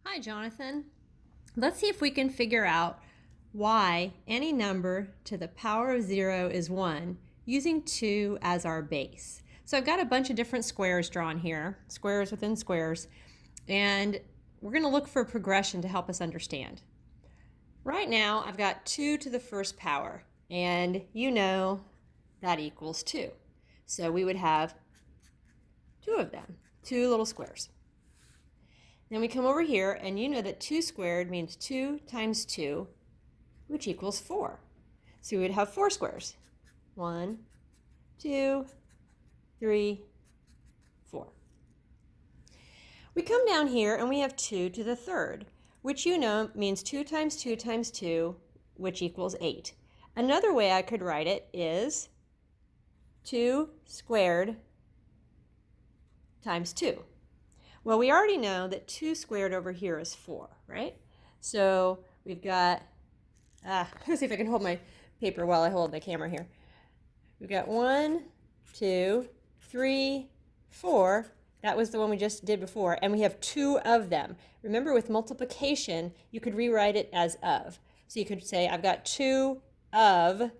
Hi, Jonathan. Let's see if we can figure out why any number to the power of 0 is 1 using 2 as our base. So I've got a bunch of different squares drawn here, squares within squares, and we're going to look for a progression to help us understand. Right now, I've got 2 to the first power, and you know that equals 2. So we would have 2 of them, 2 little squares. Then we come over here, and you know that 2 squared means 2 times 2, which equals 4. So we would have 4 squares. 1, 2, 3, 4. We come down here, and we have 2 to the third, which you know means 2 times 2 times 2, which equals 8. Another way I could write it is 2 squared times 2. Well, we already know that 2 squared over here is 4, right? So we've got, let's see if I can hold my paper while I hold the camera here. We've got 1, 2, 3, 4. That was the one we just did before, and we have 2 of them. Remember, with multiplication, you could rewrite it as of. So you could say, I've got 2 of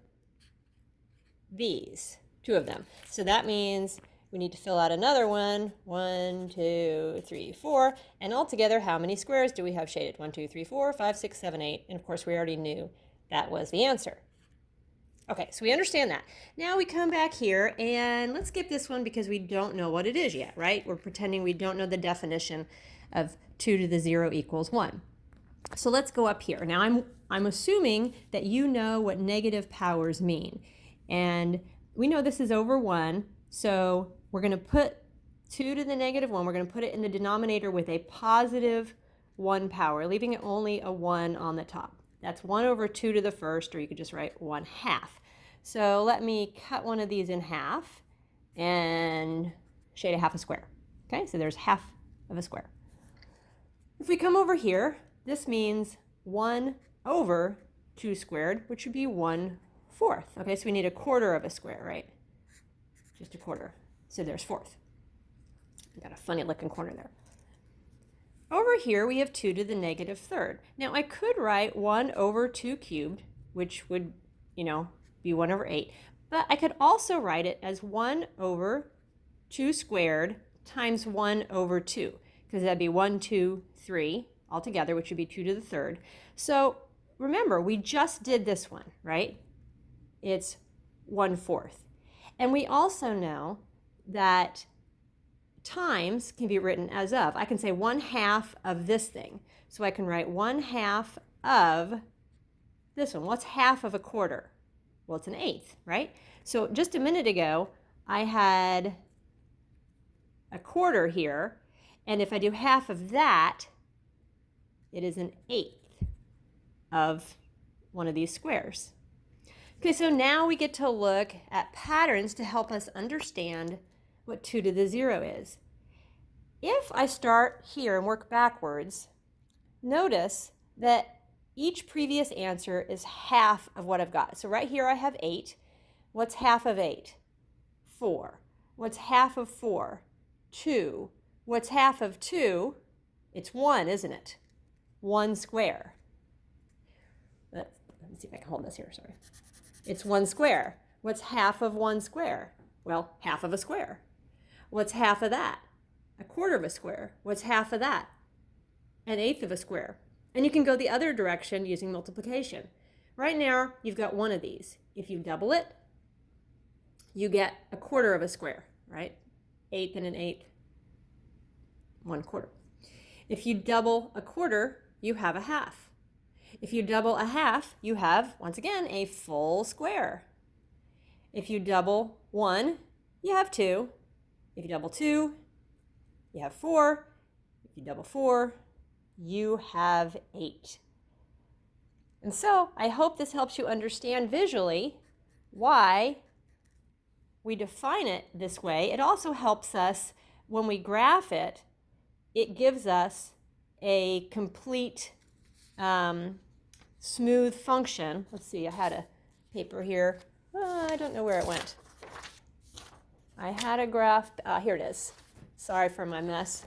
these, 2 of them. So that means we need to fill out another one. 1, 2, 3, 4. And altogether, how many squares do we have shaded? 1, 2, 3, 4, 5, 6, 7, 8. And of course, we already knew that was the answer. Okay, so we understand that. Now we come back here, and let's skip this one because we don't know what it is yet, right? We're pretending we don't know the definition of 2 to the 0 equals 1. So let's go up here. Now I'm assuming that you know what negative powers mean. And we know this is over 1, so we're going to put 2 to the negative 1. We're going to put it in the denominator with a positive 1 power, leaving it only a 1 on the top. That's 1 over 2 to the first, or you could just write 1/2. So let me cut one of these in half and shade a half a square. Okay, so there's half of a square. If we come over here, this means 1 over 2 squared, which would be 1/4. Okay, so we need a quarter of a square, right? Just a quarter. So there's 1/4. Got a funny looking corner there. Over here, we have 2 to the negative third. Now, I could write 1 over 2 cubed, which would, be 1 over 8. But I could also write it as 1 over 2 squared times 1 over 2, because that'd be 1, 2, 3 altogether, which would be 2 to the third. So remember, we just did this one, right? It's 1/4. And we also know that times can be written as of. I can say 1/2 of this thing. So I can write 1/2 of this one. What's half of a quarter? Well, it's 1/8, right? So just a minute ago, I had a quarter here. And if I do half of that, it is 1/8 of one of these squares. Okay, so now we get to look at patterns to help us understand what 2 to the 0 is. If I start here and work backwards, notice that each previous answer is half of what I've got. So right here I have 8. What's half of 8? 4. What's half of 4? 2. What's half of 2? It's 1, isn't it? 1 square. Let me see if I can hold this here, sorry. It's 1 square. What's half of 1 square? Well, half of a square. What's half of that? A quarter of a square. What's half of that? 1/8 of a square. And you can go the other direction using multiplication. Right now, you've got one of these. If you double it, you get a quarter of a square, right? 1/8 and 1/8, 1/4. If you double a quarter, you have a half. If you double a half, you have, once again, a full square. If you double 1, you have 2. If you double 2, you have 4. If you double 4, you have 8. And so I hope this helps you understand visually why we define it this way. It also helps us when we graph it. It gives us a complete smooth function. Let's see, I had a paper here. I don't know where it went. I had a graph. Here it is. Sorry for my mess.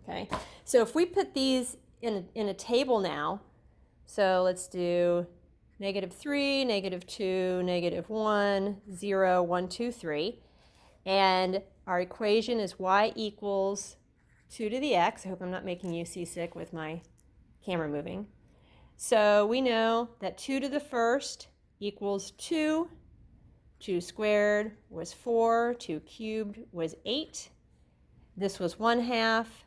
Okay, so if we put these in a table now, so let's do -3, -2, -1, 0, 1, 2, 3. And our equation is y equals 2 to the x. I hope I'm not making you seasick with my camera moving. So we know that 2 to the first equals 2. 2 squared was 4. 2 cubed was 8. This was 1/2.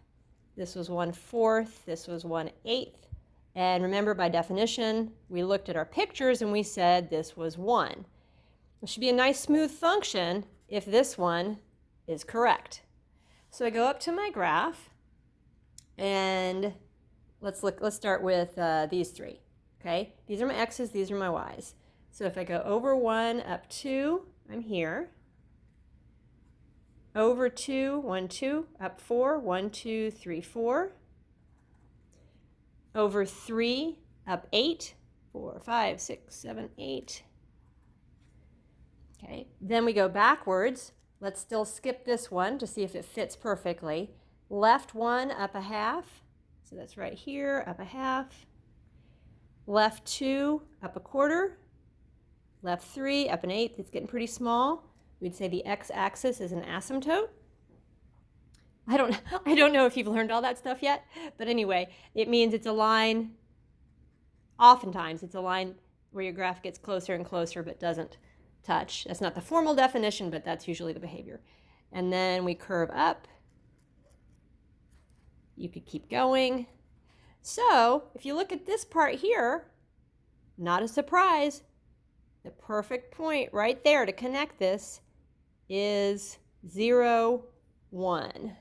This was 1/4. This was 1/8. And remember, by definition, we looked at our pictures and we said this was 1. It should be a nice smooth function if this one is correct. So I go up to my graph and let's start with these three. Okay, these are my x's, these are my y's. So if I go over 1 up 2, I'm here. Over 2, 1, 2, up 4, 1, 2, 3, 4. Over 3, up 8, 4, 5, 6, 7, 8. Okay, then we go backwards. Let's still skip this one to see if it fits perfectly. Left 1, up 1/2. So that's right here, up 1/2. Left 2, up 1/4. Left 3, up 1/8. It's getting pretty small. We'd say the x-axis is an asymptote. I don't know if you've learned all that stuff yet, but anyway, it means it's a line. Oftentimes, it's a line where your graph gets closer and closer but doesn't touch. That's not the formal definition, but that's usually the behavior. And then we curve up. You could keep going. So if you look at this part here, not a surprise, the perfect point right there to connect this is 0, 1.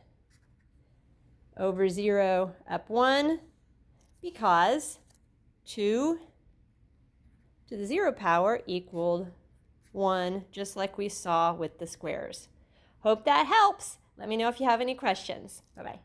Over 0, up 1, because 2 to the 0 power equaled 1, just like we saw with the squares. Hope that helps. Let me know if you have any questions. Bye-bye.